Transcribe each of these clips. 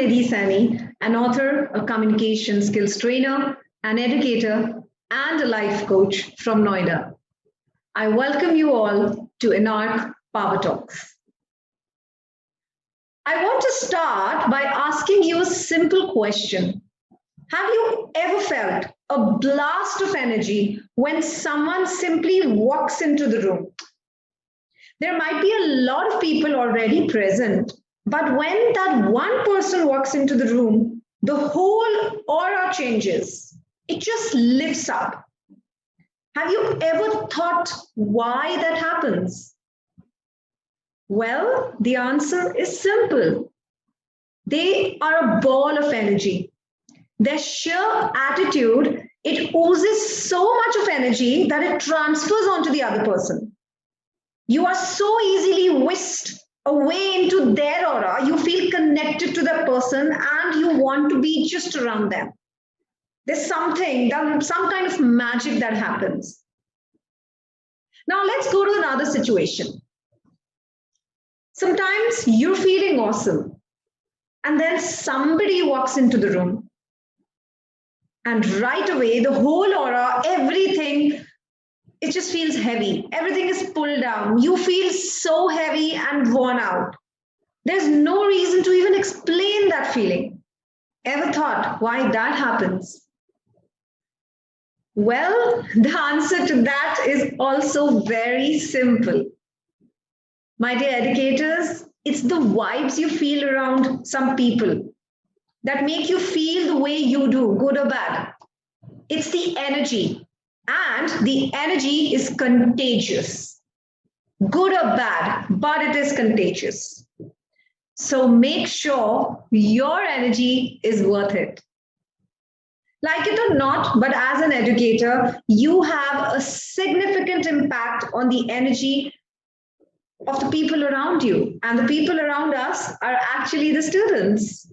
Nidhi Sani, an author, a communication skills trainer, an educator, and a life coach from Noida. I welcome you all to Enarch Power Talks. I want to start by asking you a simple question. Have you ever felt a blast of energy when someone simply walks into the room? There might be a lot of people already present, but when that one person walks into the room, the whole aura changes. It just lifts up. Have you ever thought why that happens? Well, the answer is simple. They are a ball of energy. Their sheer attitude, it oozes so much of energy that it transfers onto the other person. You are so easily whisked away into their aura, you feel connected to that person and you want to be just around them. There's some kind of magic that happens. Now let's go to another situation. Sometimes you're feeling awesome and then somebody walks into the room and right away the whole aura, everything, it just feels heavy. Everything is pulled down. You feel so heavy and worn out. There's no reason to even explain that feeling. Ever thought why that happens? Well, the answer to that is also very simple. My dear educators, it's the vibes you feel around some people that make you feel the way you do, good or bad. It's the energy. And the energy is contagious, good or bad, but it is contagious. So make sure your energy is worth it. Like it or not, but as an educator, you have a significant impact on the energy of the people around you. And the people around us are actually the students.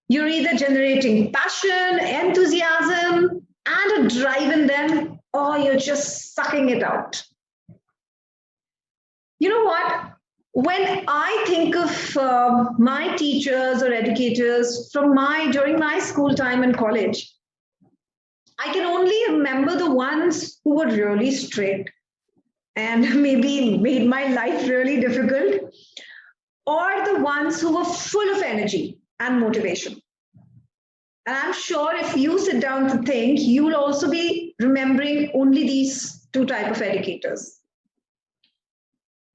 You're either generating passion, enthusiasm, and a drive in them, or you're just sucking it out. You know what? When I think of my teachers or educators during my school time and college, I can only remember the ones who were really strict and maybe made my life really difficult, or the ones who were full of energy and motivation. And I'm sure if you sit down to think, you will also be remembering only these two types of educators.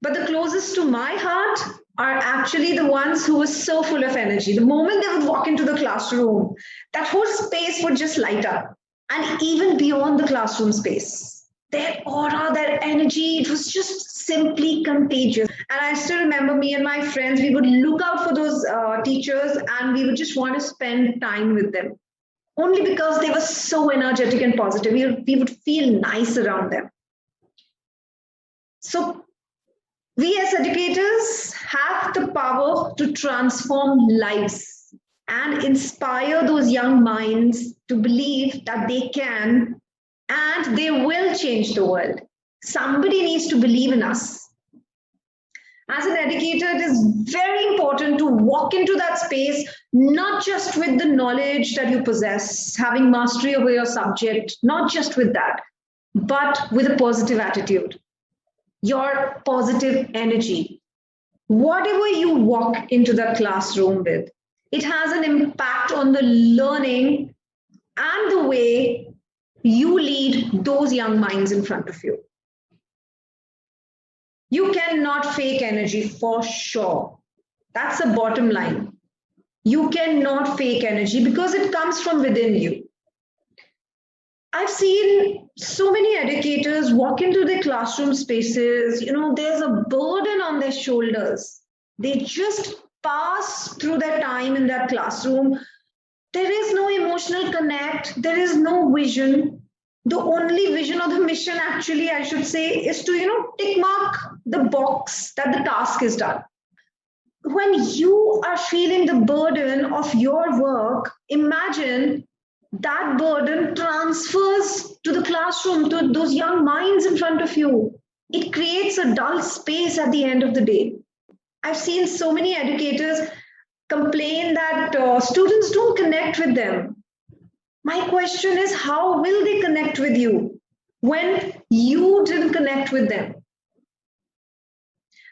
But the closest to my heart are actually the ones who were so full of energy. The moment they would walk into the classroom, that whole space would just light up. And even beyond the classroom space, their aura, their energy, it was just simply contagious. And I still remember me and my friends, we would look out for those teachers and we would just want to spend time with them. Only because they were so energetic and positive, we would feel nice around them. So we as educators have the power to transform lives and inspire those young minds to believe that they can and they will change the world. Somebody needs to believe in us. As an educator, it is very important to walk into that space, not just with the knowledge that you possess, having mastery over your subject, not just with that, but with a positive attitude, your positive energy. Whatever you walk into the classroom with, it has an impact on the learning and the way you lead those young minds in front of you. You cannot fake energy for sure. That's the bottom line. You cannot fake energy because it comes from within you. I've seen so many educators walk into their classroom spaces, there's a burden on their shoulders. They just pass through their time in that classroom. There is no emotional connect. There is no vision. The only vision or the mission, actually, I should say, is to, tick mark the box that the task is done. When you are feeling the burden of your work, imagine that burden transfers to the classroom, to those young minds in front of you. It creates a dull space at the end of the day. I've seen so many educators complain that students don't connect with them. My question is, how will they connect with you when you didn't connect with them?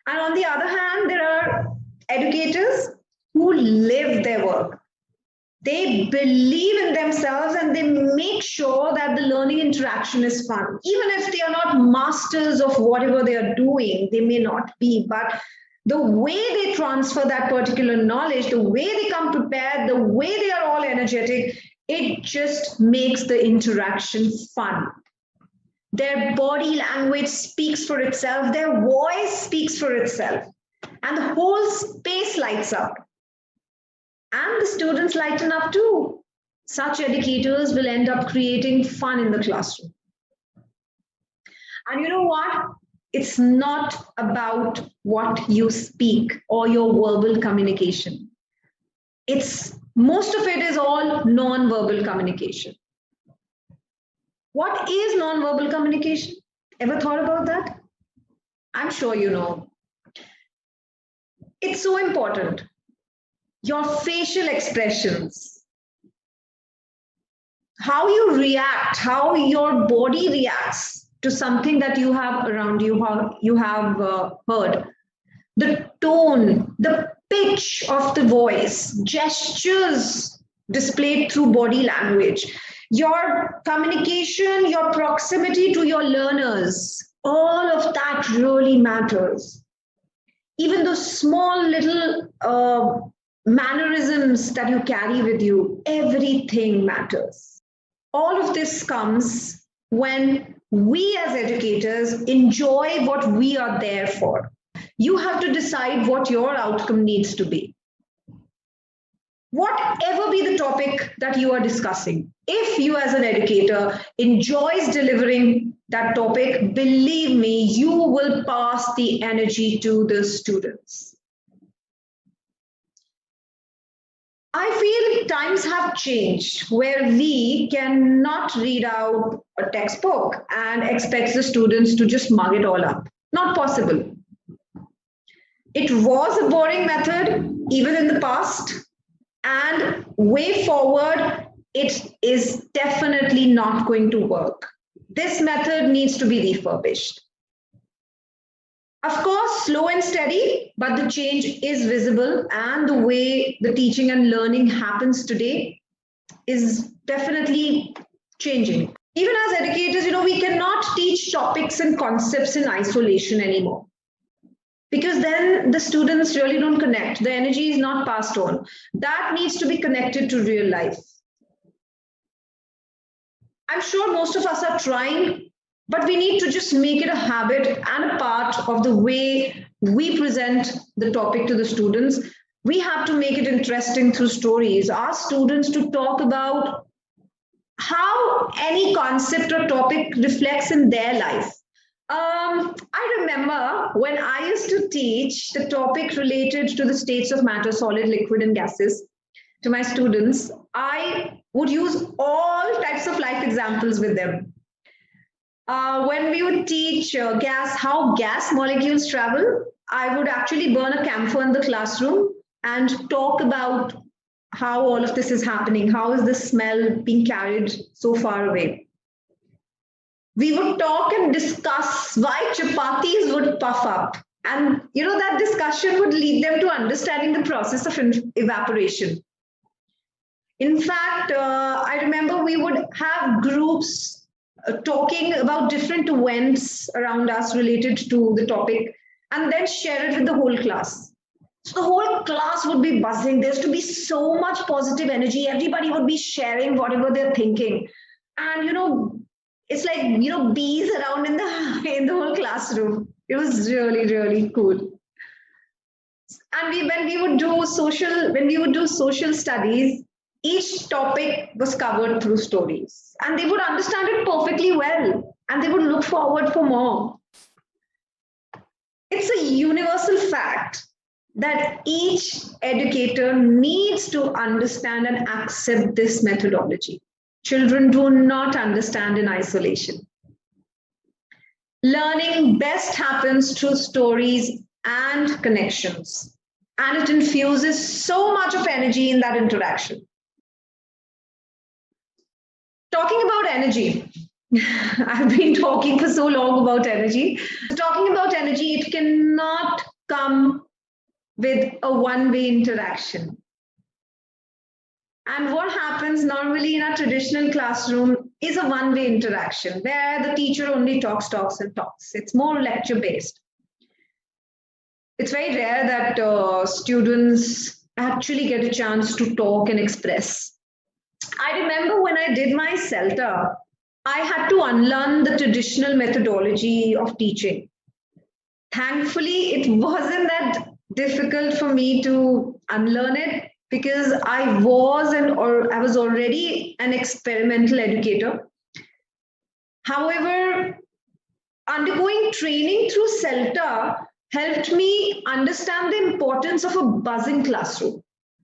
And on the other hand, there are educators who live their work. They believe in themselves and they make sure that the learning interaction is fun. Even if they are not masters of whatever they are doing, they may not be, but the way they transfer that particular knowledge, the way they come prepared, the way they are all energetic, it just makes the interaction fun. Their body language speaks for itself, their voice speaks for itself, and the whole space lights up. And the students lighten up too. Such educators will end up creating fun in the classroom. And you know what? It's not about what you speak or your verbal communication. Most of it is all non-verbal communication. What is non-verbal communication? Ever thought about that? I'm sure you know. It's so important. Your facial expressions, how you react, how your body reacts to something that you have around you, how you have heard, the tone, the pitch of the voice, gestures displayed through body language, your communication, your proximity to your learners, all of that really matters. Even those small little mannerisms that you carry with you, everything matters. All of this comes when we as educators enjoy what we are there for. You have to decide what your outcome needs to be. Whatever be the topic that you are discussing, if you as an educator enjoys delivering that topic, believe me, you will pass the energy to the students. I feel times have changed where we cannot read out a textbook and expect the students to just mug it all up. Not possible. It was a boring method even in the past, and way forward, it is definitely not going to work. This method needs to be refurbished. Of course, slow and steady, but the change is visible, and the way the teaching and learning happens today is definitely changing. Even as educators, we cannot teach topics and concepts in isolation anymore, because then the students really don't connect. The energy is not passed on. That needs to be connected to real life. I'm sure most of us are trying, but we need to just make it a habit and a part of the way we present the topic to the students. We have to make it interesting through stories. Ask students to talk about how any concept or topic reflects in their life. I remember when I used to teach the topic related to the states of matter, solid, liquid, and gases to my students, I would use all types of life examples with them. When we would teach how gas molecules travel, I would actually burn a camphor in the classroom and talk about how all of this is happening. How is the smell being carried so far away? We would talk and discuss why chapatis would puff up. And that discussion would lead them to understanding the process of evaporation. In fact, I remember we would have groups talking about different events around us related to the topic, and then share it with the whole class. So the whole class would be buzzing. There's to be so much positive energy. Everybody would be sharing whatever they're thinking. And, it's like, bees around in the whole classroom. It was really, really cool. And when we would do social studies, each topic was covered through stories, and they would understand it perfectly well, and they would look forward for more. It's a universal fact that each educator needs to understand and accept this methodology. Children do not understand in isolation. Learning best happens through stories and connections. and it infuses so much of energy in that interaction. Talking about energy, I've been talking for so long about energy. Talking about energy, it cannot come with a one-way interaction. And what happens normally in a traditional classroom is a one-way interaction where the teacher only talks. It's more lecture-based. It's very rare that students actually get a chance to talk and express. I remember when I did my CELTA, I had to unlearn the traditional methodology of teaching. Thankfully, it wasn't that difficult for me to unlearn it because I was already an experimental educator. However, undergoing training through CELTA helped me understand the importance of a buzzing classroom.